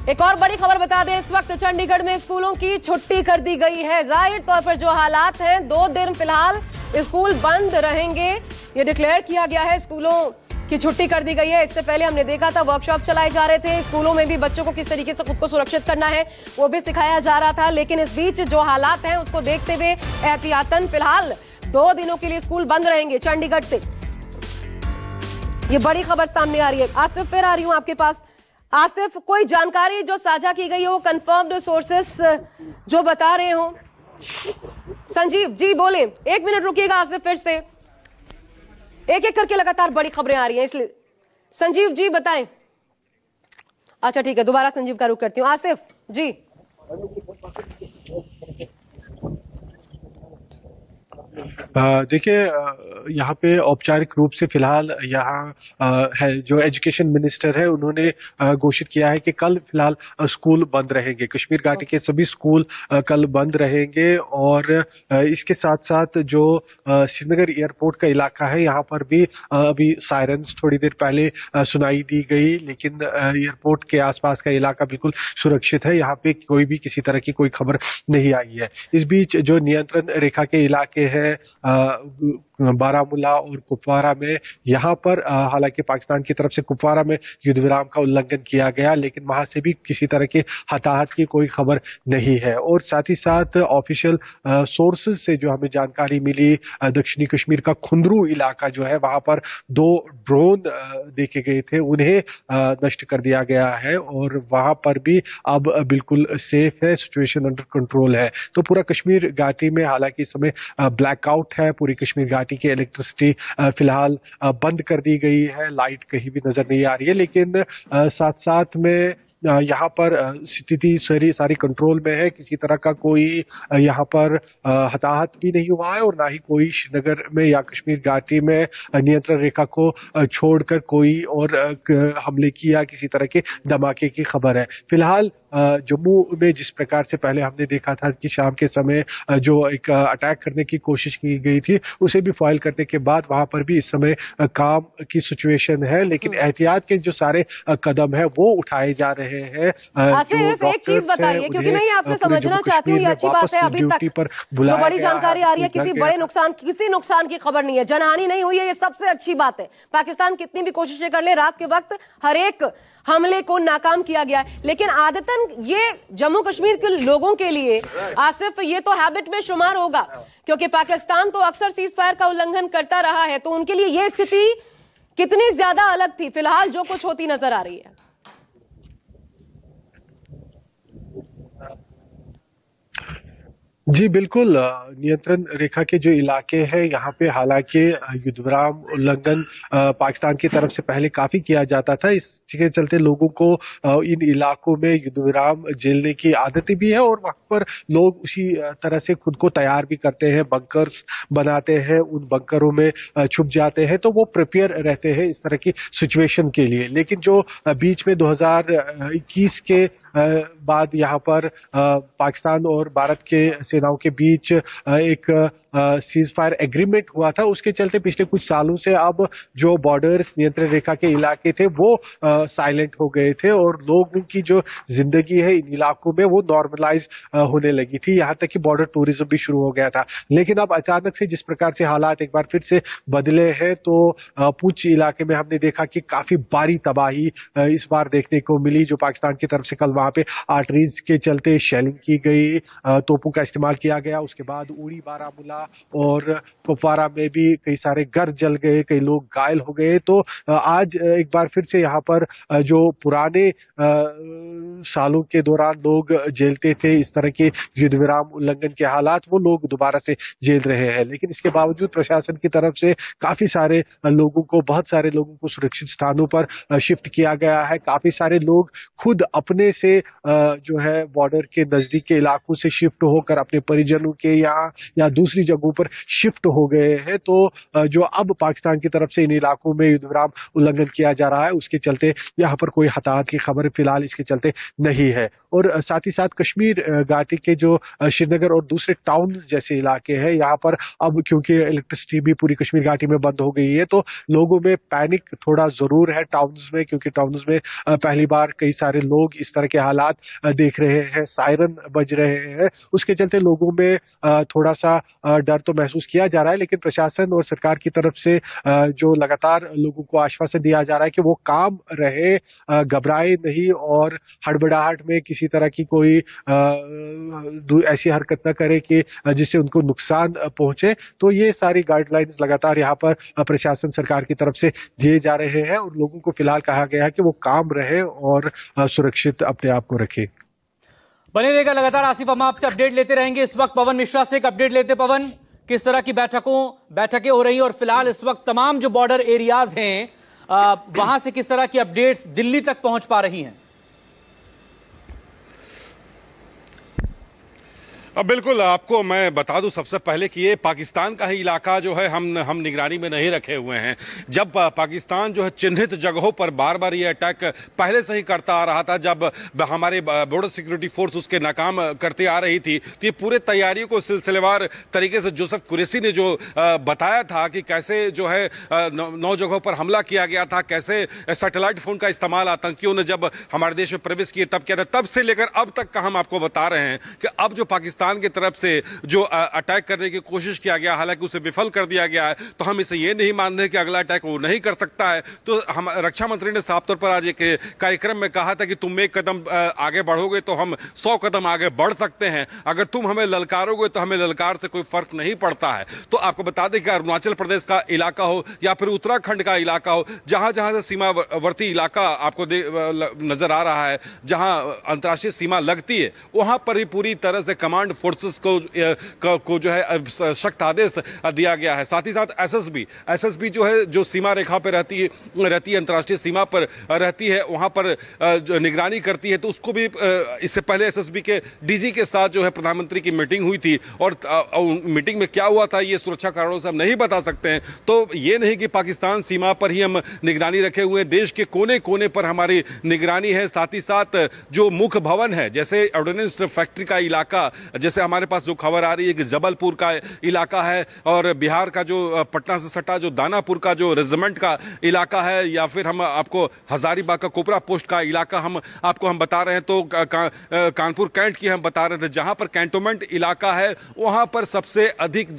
एक और बड़ी खबर बता दें, इस वक्त चंडीगढ़ में स्कूलों की छुट्टी कर दी गई है। जाहिर तौर पर जो हालात हैं, 2 दिन फिलहाल स्कूल बंद रहेंगे, ये डिक्लेयर किया गया है। स्कूलों की छुट्टी कर दी गई है। इससे पहले हमने देखा था वर्कशॉप चलाए जा रहे थे, स्कूलों में भी बच्चों को किस तरीके से खुद को सुरक्षित करना है वो भी सिखाया जा रहा था। लेकिन इस बीच जो हालात हैं उसको देखते हुए एहतियातन फिलहाल 2 दिनों के लिए स्कूल बंद रहेंगे चंडीगढ़ से। ये बड़ी खबर सामने आ रही है। आसिफ, फिर आ रही हूं आपके पास। आसिफ, कोई जानकारी जो साझा की गई है वो कंफर्म्ड सोर्सेस जो बता रहे हो? संजीव जी बोले। 1 मिनट रुकिएगा आसिफ, फिर से एक एक करके लगातार बड़ी खबरें आ रही हैं, इसलिए संजीव जी बताएं। अच्छा ठीक है, दोबारा संजीव का रुख करती हूँ। आसिफ जी। देखिए, यहाँ पे औपचारिक रूप से फिलहाल यहाँ है जो एजुकेशन मिनिस्टर है, उन्होंने घोषित किया है कि कल फिलहाल स्कूल बंद रहेंगे। कश्मीर घाटी के सभी स्कूल कल बंद रहेंगे और इसके साथ साथ जो श्रीनगर एयरपोर्ट का इलाका है, यहाँ पर भी अभी सायरन्स थोड़ी देर पहले सुनाई दी गई, लेकिन एयरपोर्ट के आसपास का इलाका बिल्कुल सुरक्षित है। यहाँ पे कोई भी किसी तरह की कोई खबर नहीं आई है। इस बीच जो नियंत्रण रेखा के इलाके हैं बारामूला और कुपवारा में, यहाँ पर हालांकि पाकिस्तान की तरफ से कुपवारा में युद्ध विराम का उल्लंघन किया गया, लेकिन वहां से भी किसी तरह के हताहत की कोई खबर नहीं है। और साथ ही साथ ऑफिशियल सोर्सेज से जो हमें जानकारी मिली, दक्षिणी कश्मीर का खुंदरू इलाका जो है, वहां पर 2 ड्रोन देखे गए थे, उन्हें नष्ट कर दिया गया है और वहां पर भी अब बिल्कुल सेफ है, सिचुएशन अंडर कंट्रोल है। तो पूरा कश्मीर घाटी में हालांकि इस समय ब्लैकआउट है, पूरी कश्मीर घाटी की इलेक्ट्रिसिटी फिलहाल बंद कर दी गई है, लाइट कहीं भी नजर नहीं आ रही है। लेकिन साथ साथ में यहाँ पर स्थिति सारी कंट्रोल में है, किसी तरह का कोई यहाँ पर हताहत भी नहीं हुआ है और ना ही कोई श्रीनगर में या कश्मीर घाटी में नियंत्रण रेखा को छोड़कर कोई और हमले की या किसी तरह के धमाके की खबर है। फिलहाल जम्मू में जिस प्रकार से पहले हमने देखा था कि शाम के समय जो एक अटैक करने की कोशिश की गई थी, उसे भी फॉइल करने के बाद वहां पर भी इस समय काम की सिचुएशन है, लेकिन एहतियात के जो सारे कदम है वो उठाए जा रहे हैं। आसिफ, एक चीज बताइए, क्योंकि मैं ये आपसे समझना चाहती हूँ, ये अच्छी बात है, अभी तक जो बड़ी जानकारी आ रही है किसी नुकसान की खबर नहीं है, जनहानि नहीं हुई है, ये सबसे अच्छी बात है। पाकिस्तान कितनी भी कोशिशें कर ले, रात के वक्त हर एक हमले को नाकाम किया गया है। लेकिन आदतन ये जम्मू कश्मीर के लोगों के लिए आसिफ ये तो हैबिट में शुमार होगा, क्योंकि पाकिस्तान तो अक्सर सीज फायर का उल्लंघन करता रहा है, तो उनके लिए ये स्थिति कितनी ज्यादा अलग थी फिलहाल जो कुछ होती नजर आ रही है? जी बिल्कुल, नियंत्रण रेखा के जो इलाके हैं यहाँ पे हालांकि युद्ध विराम उल्लंघन पाकिस्तान की तरफ से पहले काफी किया जाता था, इसके चलते लोगों को इन इलाकों में युद्ध विराम झेलने की आदत भी है और वहां पर लोग उसी तरह से खुद को तैयार भी करते हैं, बंकर्स बनाते हैं, उन बंकरों में छुप जाते हैं, तो वो प्रिपेयर रहते हैं इस तरह की सिचुएशन के लिए। लेकिन जो बीच में 2021 के बाद यहाँ पर पाकिस्तान और भारत के सेनाओं के बीच एक सीज फायर एग्रीमेंट हुआ था, उसके चलते पिछले कुछ सालों से अब जो बॉर्डर्स नियंत्रण रेखा के इलाके थे वो साइलेंट हो गए थे और लोगों की जो जिंदगी है इन इलाकों में वो नॉर्मलाइज होने लगी थी, यहाँ तक कि बॉर्डर टूरिज्म भी शुरू हो गया था। लेकिन अब अचानक से जिस प्रकार से हालात एक बार फिर से बदले हैं, तो पुंछ इलाके में हमने देखा कि काफी भारी तबाही इस बार देखने को मिली, जो पाकिस्तान की तरफ से कल वहां पे आर्टरीज के चलते शेलिंग की गई, तोपों का इस्तेमाल किया गया। उसके बाद उड़ी, बारामूला और कुपवारा में भी कई सारे घर जल गए, कई लोग घायल हो गए। तो आज एक बार फिर से यहाँ पर जो पुराने सालों के दौरान लोग झेलते थे इस तरह के युद्ध विराम उल्लंघन के हालात, वो लोग दोबारा से झेल रहे हैं। लेकिन इसके बावजूद प्रशासन की तरफ से काफी सारे लोगों को, बहुत सारे लोगों को सुरक्षित स्थानों पर शिफ्ट किया गया है। काफी सारे लोग खुद अपने से जो है बॉर्डर के नजदीक के इलाकों से शिफ्ट होकर अपने परिजनों के यहाँ या दूसरी जगहों पर शिफ्ट हो गए हैं। तो जो अब पाकिस्तान की तरफ से इन इलाकों में युद्ध विराम उल्लंघन किया जा रहा है, उसके चलते यहाँ पर कोई हताहत की खबर फिलहाल इसके चलते नहीं है। और साथ ही साथ कश्मीर घाटी के जो श्रीनगर और दूसरे टाउन जैसे इलाके हैं, यहाँ पर अब क्योंकि इलेक्ट्रिसिटी भी पूरी कश्मीर घाटी में बंद हो गई है, तो लोगों में पैनिक थोड़ा जरूर है टाउन्स में, क्योंकि टाउन्स में पहली बार कई सारे लोग इस तरह के हालात देख रहे हैं, सायरन बज रहे हैं। उसके चलते लोगों में थोड़ा सा डर तो महसूस किया जा रहा है, लेकिन प्रशासन और सरकार की तरफ से जो लगातार लोगों को आश्वासन दिया जा रहा है कि वो काम रहे, घबराए नहीं और हड़बड़ाहट में किसी तरह की कोई ऐसी हरकत न करे कि जिससे उनको नुकसान पहुंचे। तो ये सारी गाइडलाइंस लगातार यहाँ पर प्रशासन सरकार की तरफ से दिए जा रहे हैं और लोगों को फिलहाल कहा गया है कि वो काम रहे और सुरक्षित अपने आप को रखे। बने रहेगा लगातार आसिफ, हम आपसे अपडेट लेते रहेंगे। इस वक्त पवन मिश्रा से एक अपडेट लेते। पवन, किस तरह की बैठकें हो रही हैं और फिलहाल इस वक्त तमाम जो बॉर्डर एरियाज हैं वहां से किस तरह की अपडेट्स दिल्ली तक पहुंच पा रही हैं? अब बिल्कुल आपको मैं बता दूं सबसे पहले कि ये पाकिस्तान का ही इलाका जो है हम निगरानी में नहीं रखे हुए हैं। जब पाकिस्तान जो है चिन्हित जगहों पर बार बार ये अटैक पहले से ही करता आ रहा था, जब हमारे बॉर्डर सिक्योरिटी फोर्स उसके नाकाम करते आ रही थी, तो ये पूरे तैयारियों को सिलसिलेवार तरीके से जोसेफ कुरैशी ने जो बताया था कि कैसे जो है 9 जगहों पर हमला किया गया था, कैसे सैटेलाइट फोन का इस्तेमाल आतंकियों ने जब हमारे देश में प्रवेश किए तब किया था, तब से लेकर अब तक का हम आपको बता रहे हैं कि अब जो पाकिस्तान की तरफ से जो अटैक करने की कोशिश किया गया, हालांकि उसे विफल कर दिया गया है, तो हम इसे ये नहीं मान रहे कि अगला अटैक वो नहीं कर सकता है। तो हम रक्षा मंत्री ने साफ तौर पर आज एक कार्यक्रम में कहा था कि तुम एक कदम आगे बढ़ोगे तो हम 100 कदम आगे बढ़ सकते हैं, अगर तुम हमें ललकारोगे तो हमें ललकार से कोई फर्क नहीं पड़ता है। तो आपको बता दें कि अरुणाचल प्रदेश का इलाका हो या फिर उत्तराखंड का इलाका हो, जहां जहां से सीमावर्ती इलाका आपको नजर आ रहा है, जहां अंतर्राष्ट्रीय सीमा लगती है, वहां पर ही पूरी तरह से कमांड फोर्सेस को जो है सख्त आदेश दिया गया है। साथ ही साथ एसएसबी जो है, जो सीमा रेखा पर रहती है अंतर्राष्ट्रीय सीमा पर रहती है, वहां पर जो निगरानी करती है, तो उसको भी इससे पहले एसएसबी के डीजी के साथ जो है प्रधानमंत्री की मीटिंग हुई थी और मीटिंग में क्या हुआ था ये सुरक्षा कारणों से हम नहीं बता सकते हैं। तो ये नहीं कि पाकिस्तान सीमा पर ही हम निगरानी रखे हुए, देश के कोने कोने पर हमारी निगरानी है। साथ ही साथ जो मुख्य भवन है, जैसे ऑर्डिनेंस फैक्ट्री का इलाका, जैसे हमारे पास जो खबर आ रही है कि जबलपुर का इलाका है, और बिहार का जो पटना से सटा जो दानापुर का जो रेजिमेंट का इलाका है, या फिर हम आपको हजारीबाग का कोपरा पोस्ट का इलाका हम बता रहे हैं, तो कानपुर कैंट की हम बता रहे थे, जहां पर कैंटोनमेंट इलाका है वहां पर सबसे अधिक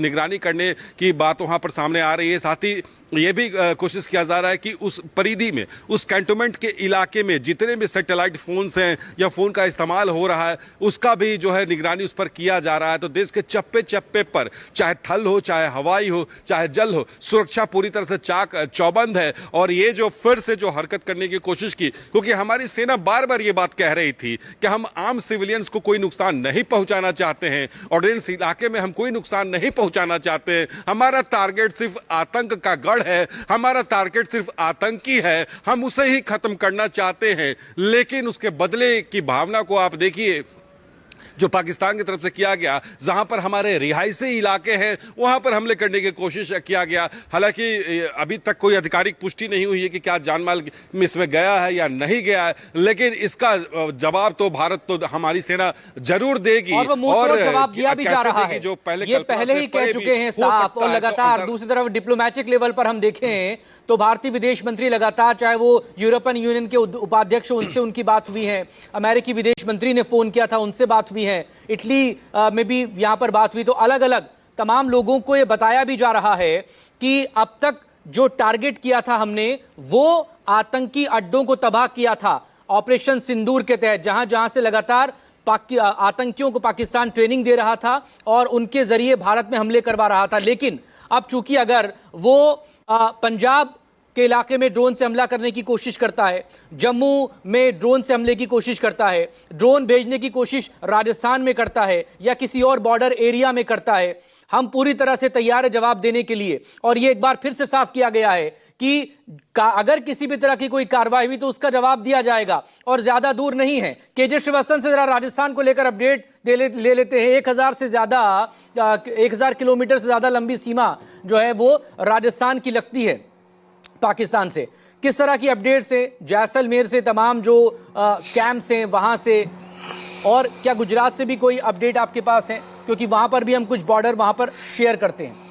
निगरानी करने की बात वहां पर सामने आ रही है। साथ ही ये भी कोशिश किया जा रहा है कि उस परिधि में, उस कैंटोनमेंट के इलाके में जितने भी सैटेलाइट फोन्स हैं या फोन का इस्तेमाल हो रहा है, उसका भी जो है निगरानी उस पर किया जा रहा है। तो देश के चप्पे चप्पे पर, चाहे थल हो, चाहे हवाई हो, चाहे जल हो, सुरक्षा पूरी तरह से चाक चौबंद है। और ये जो फिर से जो हरकत करने की कोशिश की, क्योंकि हमारी सेना बार बार ये बात कह रही थी कि हम आम सिविलियंस को कोई नुकसान नहीं पहुंचाना चाहते हैं, ऑर्डिनेंस इलाके में हम कोई नुकसान नहीं पहुंचाना चाहते हैं, हमारा टारगेट सिर्फ आतंक का गढ़ है, हमारा टारगेट सिर्फ आतंकी है, हम उसे ही खत्म करना चाहते हैं। लेकिन उसके बदले की भावना को आप देखिए जो पाकिस्तान की तरफ से किया गया, जहां पर हमारे रिहायशी इलाके हैं वहां पर हमले करने की कोशिश किया गया। हालांकि अभी तक कोई आधिकारिक पुष्टि नहीं हुई है कि क्या जानमाल इसमें गया है या नहीं गया है, लेकिन इसका जवाब तो भारत, तो हमारी सेना जरूर देगी। और वो मुंह जवाब दिया भी जा रहा है, जो ये पहले ही कह चुके हैं साफ। और लगातार दूसरी तरफ डिप्लोमेटिक लेवल पर हम देखें तो भारतीय विदेश मंत्री लगातार, चाहे वो यूरोपियन यूनियन के उपाध्यक्ष, उनसे उनकी बात हुई है, अमेरिकी विदेश मंत्री ने फोन किया था, उनसे बात हुई है, इटली में भी यहां पर बात हुई। तो अलग अलग तमाम लोगों को यह बताया भी जा रहा है कि अब तक जो टारगेट किया था हमने, वो आतंकी अड्डों को तबाह किया था ऑपरेशन सिंदूर के तहत, जहां जहां से लगातार आतंकियों को पाकिस्तान ट्रेनिंग दे रहा था और उनके जरिए भारत में हमले करवा रहा था। लेकिन अब चूंकि अगर वो पंजाब के इलाके में ड्रोन से हमला करने की कोशिश करता है, जम्मू में ड्रोन से हमले की कोशिश करता है, ड्रोन भेजने की कोशिश राजस्थान में करता है या किसी और बॉर्डर एरिया में करता है, हम पूरी तरह से तैयार है जवाब देने के लिए। और यह एक बार फिर से साफ किया गया है कि अगर किसी भी तरह की कोई कार्रवाई हुई तो उसका जवाब दिया जाएगा। और ज्यादा दूर नहीं है, केजे श्रीवास्तव से जरा राजस्थान को लेकर अपडेट ले लेते हैं। 1000 किलोमीटर से ज्यादा लंबी सीमा जो है वो राजस्थान की लगती है पाकिस्तान से। किस तरह की अपडेट्स हैं जैसलमेर से, तमाम जो कैंप्स हैं वहां से, और क्या गुजरात से भी कोई अपडेट आपके पास है, क्योंकि वहां पर भी हम कुछ बॉर्डर वहां पर शेयर करते हैं।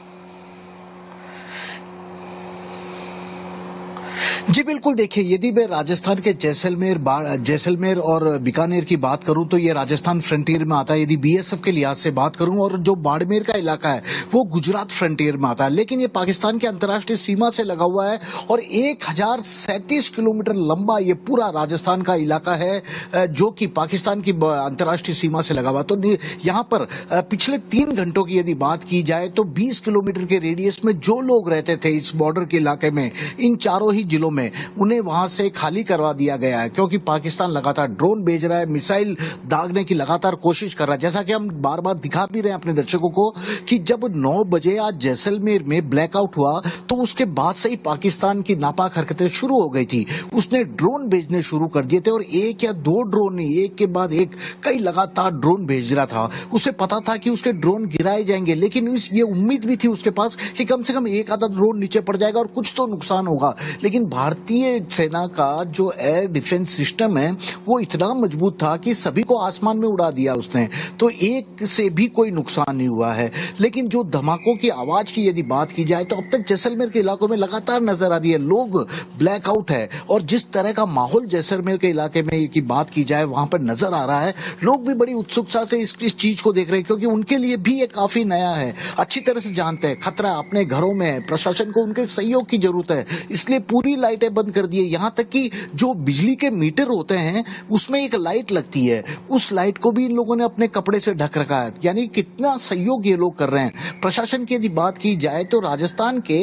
जी बिल्कुल, देखिए यदि मैं राजस्थान के जैसलमेर और बीकानेर की बात करूं तो ये राजस्थान फ्रंटियर में आता है। यदि बीएसएफ के लिहाज से बात करूं, और जो बाड़मेर का इलाका है वो गुजरात फ्रंटियर में आता है, लेकिन ये पाकिस्तान के अंतर्राष्ट्रीय सीमा से लगा हुआ है और 1037 किलोमीटर लंबा ये पूरा राजस्थान का इलाका है जो कि पाकिस्तान की अंतर्राष्ट्रीय सीमा से लगा हुआ। तो यहाँ पर पिछले 3 घंटों की यदि बात की जाए तो 20 किलोमीटर के रेडियस में जो लोग रहते थे इस बॉर्डर के इलाके में, इन चारों ही जिलों में, उन्हें वहां से खाली करवा दिया गया है, क्योंकि पाकिस्तान लगातार ड्रोन भेज रहा है, मिसाइल दागने की लगातार कोशिश कर रहा है। जैसा कि हम बार बार दिखा भी रहे हैं अपने दर्शकों को कि जब 9 बजे आज जैसलमेर में ब्लैकआउट हुआ तो उसके बाद से ही पाकिस्तान की नापाक हरकतें शुरू हो गई थी। उसने ड्रोन भेजने शुरू कर दिए थे और 1 या 2 ड्रोन नहीं, एक के बाद एक कई लगातार ड्रोन भेज रहा था। उसे पता था कि उसके ड्रोन गिराए जाएंगे, लेकिन ये उम्मीद भी थी उसके पास कि कम से कम एक आधा ड्रोन नीचे पड़ जाएगा और कुछ तो नुकसान होगा। लेकिन भारतीय सेना का जो एयर डिफेंस सिस्टम है वो इतना मजबूत था कि सभी को आसमान में उड़ा दिया उसने, तो एक से भी कोई नुकसान नहीं हुआ है। लेकिन जो धमाकों की आवाज की यदि बात की जाए तो अब तक जैसलमेर के इलाकों में लगातार नजर आ रही है, लोग ब्लैकआउट है, और जिस तरह का माहौल जैसलमेर के इलाके में की बात की जाए वहां पर नजर आ रहा है, लोग भी बड़ी उत्सुकता से इस चीज को देख रहे हैं, क्योंकि उनके लिए भी ये काफी नया है। अच्छी तरह से जानते हैं खतरा अपने घरों में है, प्रशासन को उनके सहयोग की जरूरत है, इसलिए पूरी लाइटें बंद कर दी है। यहां तक कि जो बिजली के मीटर होते हैं उसमें एक लाइट लगती है, उस लाइट को भी इन लोगों ने अपने कपड़े से ढक रखा है। यानी कितना सहयोग ये लोग कर रहे हैं। प्रशासन की यदि बात की जाए तो राजस्थान के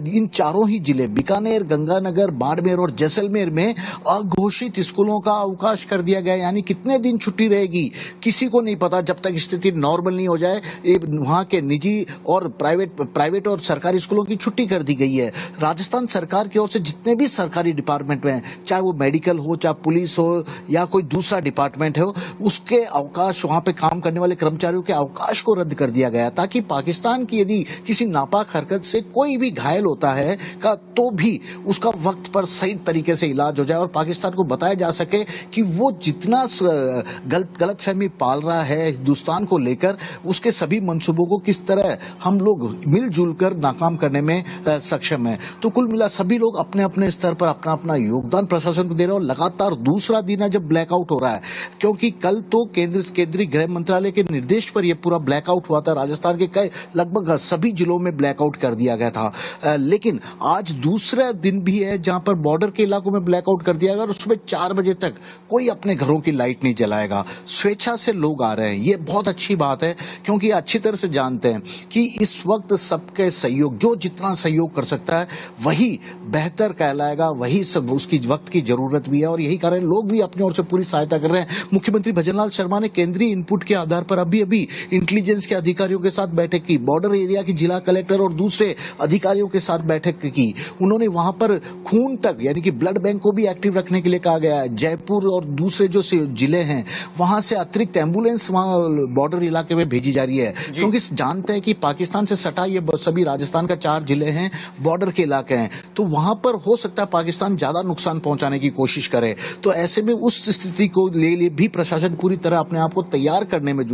इन चारों ही जिले बीकानेर, गंगानगर, बाड़मेर और जैसलमेर में अघोषित स्कूलों का अवकाश कर दिया गया। यानी कितने दिन छुट्टी रहेगी किसी को नहीं पता, जब तक स्थिति नॉर्मल नहीं हो जाए। वहां के निजी और प्राइवेट और सरकारी स्कूलों की छुट्टी कर दी गई है। राजस्थान सरकार की ओर से जितने भी सरकारी डिपार्टमेंट में, चाहे वो मेडिकल हो, चाहे पुलिस हो या कोई दूसरा डिपार्टमेंट हो, उसके अवकाश, वहां पे काम करने वाले कर्मचारियों के अवकाश को रद्द कर दिया गया, ताकि पाकिस्तान की यदि किसी नापाक हरकत से कोई भी घायल होता है तो भी उसका वक्त पर सही तरीके से इलाज हो जाए और पाकिस्तान को बताया जा सके कि वो जितना गलतफहमी पाल रहा है हिंदुस्तान को लेकर, उसके सभी मंसूबों को किस तरह हम लोग मिलजुल कर नाकाम करने में सक्षम है। तो कुल मिला सभी लोग अपने अपने स्तर पर अपना अपना योगदान प्रशासन को दे रहे हैं। और लगातार दूसरा दिन है जब ब्लैकआउट हो रहा है, क्योंकि कल तो केंद्रीय गृह मंत्रालय के निर्देश पर यह पूरा ब्लैकआउट हुआ था। राजस्थान के लगभग सभी जिलों में ब्लैकआउट कर दिया गया था, लेकिन आज दूसरा दिन भी है जहां पर बॉर्डर के इलाकों में ब्लैकआउट कर दिया गया और सुबह 4 बजे तक कोई अपने घरों की लाइट नहीं जलाएगा। स्वेच्छा से लोग आ रहे हैं, ये बहुत अच्छी बात है, क्योंकि अच्छी तरह से जानते हैं कि इस वक्त सबके सहयोग, जो जितना सहयोग कर सकता है वही बेहतर कहलाएगा, वही सब उसकी वक्त की जरूरत भी है, और यही कारण लोग भी अपनी ओर से पूरी सहायता कर रहे हैं। मुख्यमंत्री भजनलाल शर्मा ने केंद्रीय इनपुट के आधार पर अभी इंटेलिजेंस के अधिकारियों के साथ बैठक की, बॉर्डर एरिया की जिला कलेक्टर और दूसरे अधिकारियों के साथ बैठक की। उन्होंने वहां पर खून तक, यानी कि ब्लड बैंक को भी एक्टिव रखने के लिए कहा गया है। जयपुर और दूसरे जो जिले हैं वहां से अतिरिक्त एम्बुलेंस वहां बॉर्डर इलाके में भेजी जा रही है, क्योंकि जानते हैं कि पाकिस्तान से सटा ये सभी राजस्थान का 4 जिले हैं, बॉर्डर के इलाके हैं, तो वहां पर हो सकता है पाकिस्तान ज्यादा नुकसान पहुंचाने की कोशिश करे। तो ऐसे में उस स्थिति को ले भी प्रशासन पूरी तरह अपने आप को तैयार करने में